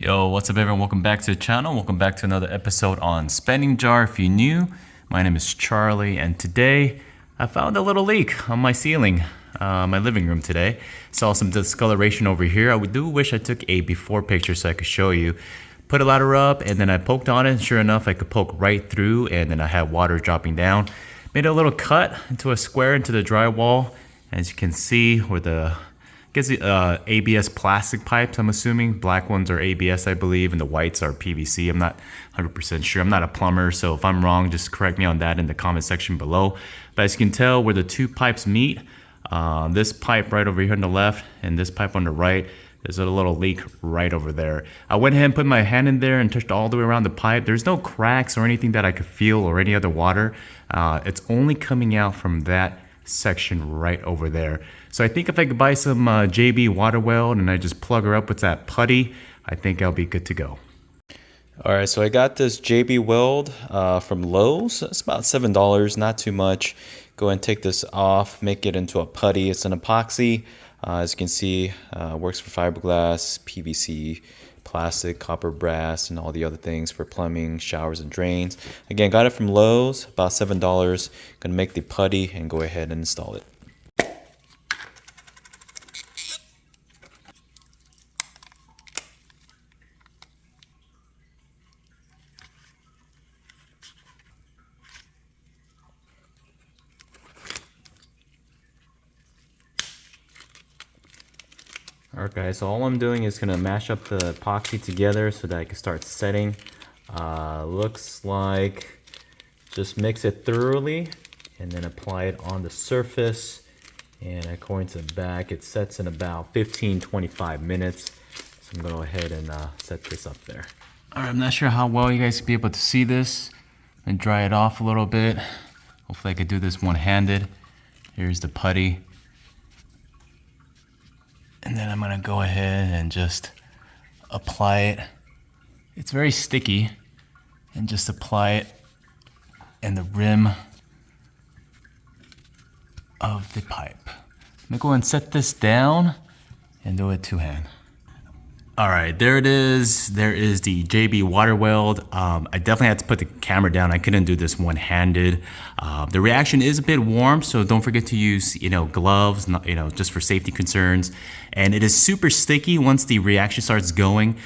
Yo, what's up everyone? Welcome back to the channel. Welcome back to another episode on Spending Jar. If you're new, my name is Charlie, and today I found a little leak on my ceiling, my living room today. Saw some discoloration over here. I do wish I took a before picture so I could show you. Put a ladder up and then I poked on it. Sure enough, I could poke right through and then I had water dropping down. Made a little cut into a square into the drywall. As you can see, where the ABS plastic pipes, I'm assuming. Black ones are ABS, I believe, and the whites are PVC. I'm not 100% sure. I'm not a plumber, so if I'm wrong, just correct me on that in the comment section below. But as you can tell, where the two pipes meet, this pipe right over here on the left and this pipe on the right, there's a little leak right over there. I went ahead and put my hand in there and touched all the way around the pipe. There's no cracks or anything that I could feel or any other water. It's only coming out from that section right over there. So I think if I could buy some JB Water Weld and I just plug her up with that putty, I think I'll be good to go. All right, so I got this JB Weld from Lowe's. It's about $7, not too much. Go ahead and take this off, make it into a putty. It's an epoxy. As you can see, works for fiberglass, PVC, plastic, copper, brass, and all the other things for plumbing, showers, and drains. Again, got it from Lowe's, about $7. Gonna make the putty and go ahead and install it. Alright guys, so all I'm doing is gonna mash up the epoxy together so that I can start setting. Looks like just mix it thoroughly and then apply it on the surface. And according to the back, it sets in about 15-25 minutes. So I'm gonna go ahead and set this up there. Alright, I'm not sure how well you guys can be able to see this. And dry it off a little bit. Hopefully I could do this one-handed. Here's the putty. And then I'm gonna go ahead and just apply it. It's very sticky, and just apply it in the rim of the pipe. I'm gonna go ahead and set this down and do it two-hand. All right, there it is. There is the JB Water Weld. I definitely had to put the camera down. I couldn't do this one-handed. The reaction is a bit warm, so don't forget to use, gloves, just for safety concerns. And it is super sticky once the reaction starts going.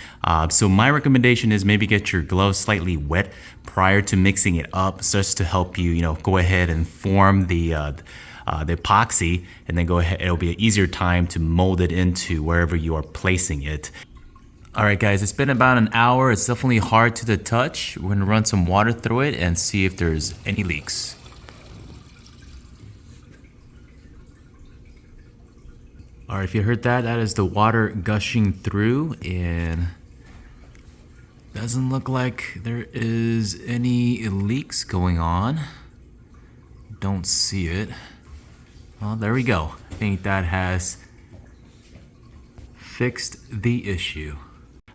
So my recommendation is maybe get your gloves slightly wet prior to mixing it up, just to help you, go ahead and form the epoxy, and then go ahead. It'll be an easier time to mold it into wherever you are placing it. All right, guys, it's been about an hour. It's definitely hard to the touch. We're gonna run some water through it and see if there's any leaks. All right, if you heard that, that is the water gushing through, and doesn't look like there is any leaks going on. Don't see it. Well, there we go. I think that has fixed the issue.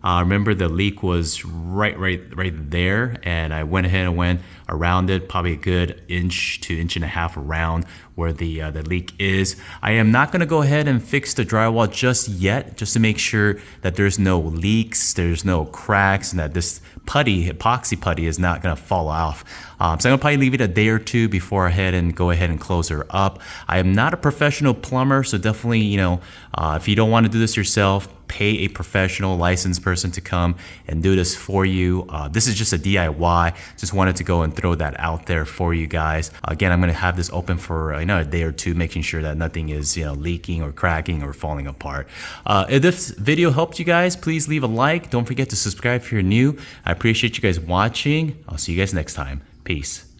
Remember, the leak was right there, and I went ahead and went around it, probably a good inch to inch and a half around where the leak is. I am not gonna go ahead and fix the drywall just yet, just to make sure that there's no leaks, there's no cracks, and that this epoxy putty is not gonna fall off. So I'm gonna probably leave it a day or two before I go ahead and close her up. I am not a professional plumber, so definitely, if you don't wanna do this yourself, pay a professional licensed person to come and do this for you. This is just a DIY. Just wanted to go and throw that out there for you guys. Again, I'm gonna have this open for a day or two, making sure that nothing is leaking or cracking or falling apart. If this video helped you guys, please leave a like. Don't forget to subscribe if you're new. I appreciate you guys watching. I'll see you guys next time. Peace.